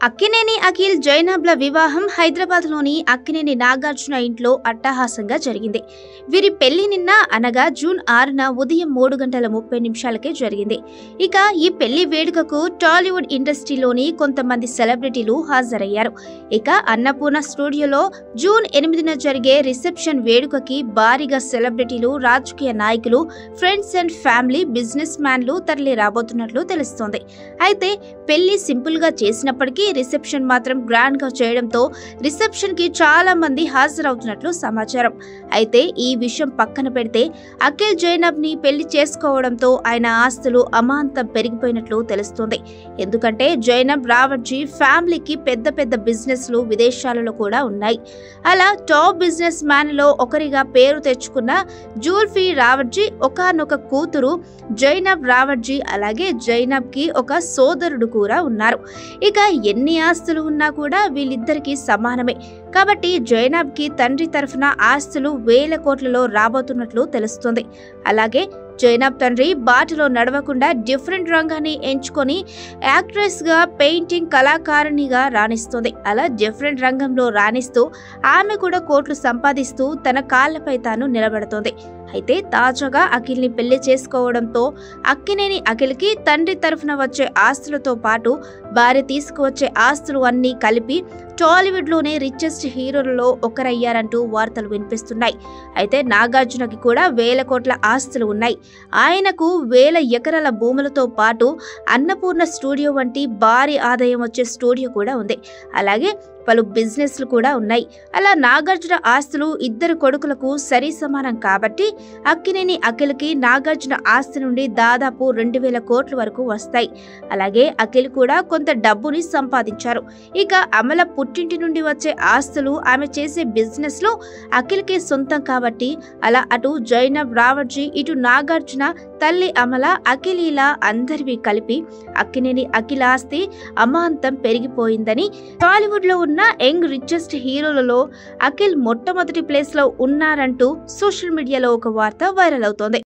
అక్కినేని అఖిల్ జైనబ్ల వివాహం హైదరాబాద్లోని అక్కినేని నాగార్జున ఇంట్లో అట్టహాసంగా జరిగింది. వీరి పెళ్లి నిన్న అనగా జూన్ 6న ఉదయం 3:30 జరిగింది. ఇక ఈ పెళ్లి వేడుకకు టాలీవుడ్ ఇండస్ట్రీలోని కొంతమంది సెలబ్రిటీలు హాజరయ్యారు. ఇక అన్నపూర్ణ స్టూడియోలో జూన్ 8న జరిగే రిసెప్షన్ వేడుకకి భారీగా సెలబ్రిటీలు, రాజకీయ నాయకులు, ఫ్రెండ్స్ అండ్ ఫ్యామిలీ, బిజినెస్ మ్యాన్లు తరలి రాబోతున్నట్లు తెలుస్తోంది. అయితే పెళ్లి సింపుల్ గా చేసినప్పటికీ రిసెప్షన్ మాత్రం గ్రాండ్ గా చేయడంతో రిసెప్షన్ కి చాలా మంది హాజరవుతున్నట్లు సమాచారం. అయితే ఈ విషయం పక్కన పెడితే అఖిల్ జైనబ్ ని పెళ్లి చేసుకోవడంతో ఆయన ఆస్తులు అమాంతం పెరిగిపోయినట్లు తెలుస్తోంది. ఎందుకంటే జైనబ్ రావర్జీ ఫ్యామిలీకి పెద్ద పెద్ద బిజినెస్లు విదేశాలలో కూడా ఉన్నాయి. అలా టాప్ బిజినెస్ మ్యాన్ లో ఒకరిగా పేరు తెచ్చుకున్న జుల్ఫీ రావర్జీ ఒకానొక కూతురు జైనబ్ రావర్జీ, అలాగే జైనబ్ కి ఒక సోదరుడు కూడా ఉన్నారు. ఇక ఎన్ని ఆస్తులు ఉన్నా కూడా వీళ్ళిద్దరికీ సమానమే. కాబట్టి జైనబ్ కి తండ్రి తరఫున ఆస్తులు వేల కోట్లలో రాబోతున్నట్లు తెలుస్తుంది. అలాగే జైనబ్ తండ్రి బాటలో నడవకుండా డిఫరెంట్ రంగాన్ని ఎంచుకొని యాక్ట్రెస్ గా, పెయింటింగ్ కళాకారిణిగా రాణిస్తుంది. అలా డిఫరెంట్ రంగంలో రాణిస్తూ ఆమె కూడా కోట్లు సంపాదిస్తూ తన కాళ్లపై తాను నిలబడుతోంది. అయితే తాజాగా అఖిల్ ని పెళ్లి చేసుకోవడంతో అక్కినేని అఖిల్ కి తండ్రి తరఫున వచ్చే ఆస్తులతో పాటు భార్య తీసుకువచ్చే ఆస్తులు అన్నీ కలిపి టాలీవుడ్ లోనే రిచెస్ట్ హీరోలలో ఒకరయ్యారంటూ వార్తలు వినిపిస్తున్నాయి. అయితే నాగార్జునకి కూడా వేల కోట్ల ఆస్తులు ఉన్నాయి. ఆయనకు వేల ఎకరాల భూములతో పాటు అన్నపూర్ణ స్టూడియో వంటి భారీ ఆదాయం వచ్చే స్టూడియో కూడా ఉంది. అలాగే పలు బిజినెస్లు కూడా ఉన్నాయి. అలా నాగార్జున ఆస్తులు ఇద్దరు కొడుకులకు సరి సమానం కాబట్టి అక్కినేని అఖిల్ కి నాగార్జున ఆస్తి నుండి దాదాపు 2000 కోట్ల వరకు వస్తాయి. అలాగే అఖిల్ కూడా కొంత డబ్బుని సంపాదించారు. ఇక అమల పుట్టింటి నుండి వచ్చే ఆస్తులు, ఆమె చేసే బిజినెస్ లో అఖిల్ కి సొంతం కాబట్టి అలా అటు జైనబ్ రావర్జీ, ఇటు నాగార్జున, తల్లి అమల, అఖిల్ ఇలా అందరివి కలిపి అక్కినేని అఖిల్ ఆస్తి అమాంతం పెరిగిపోయిందని, టాలీవుడ్ లో ఉన్న యంగ్ రిచెస్ట్ హీరోలలో అఖిల్ మొట్టమొదటి ప్లేస్ లో ఉన్నారంటూ సోషల్ మీడియాలో ఒక వార్త వైరల్ అవుతోంది.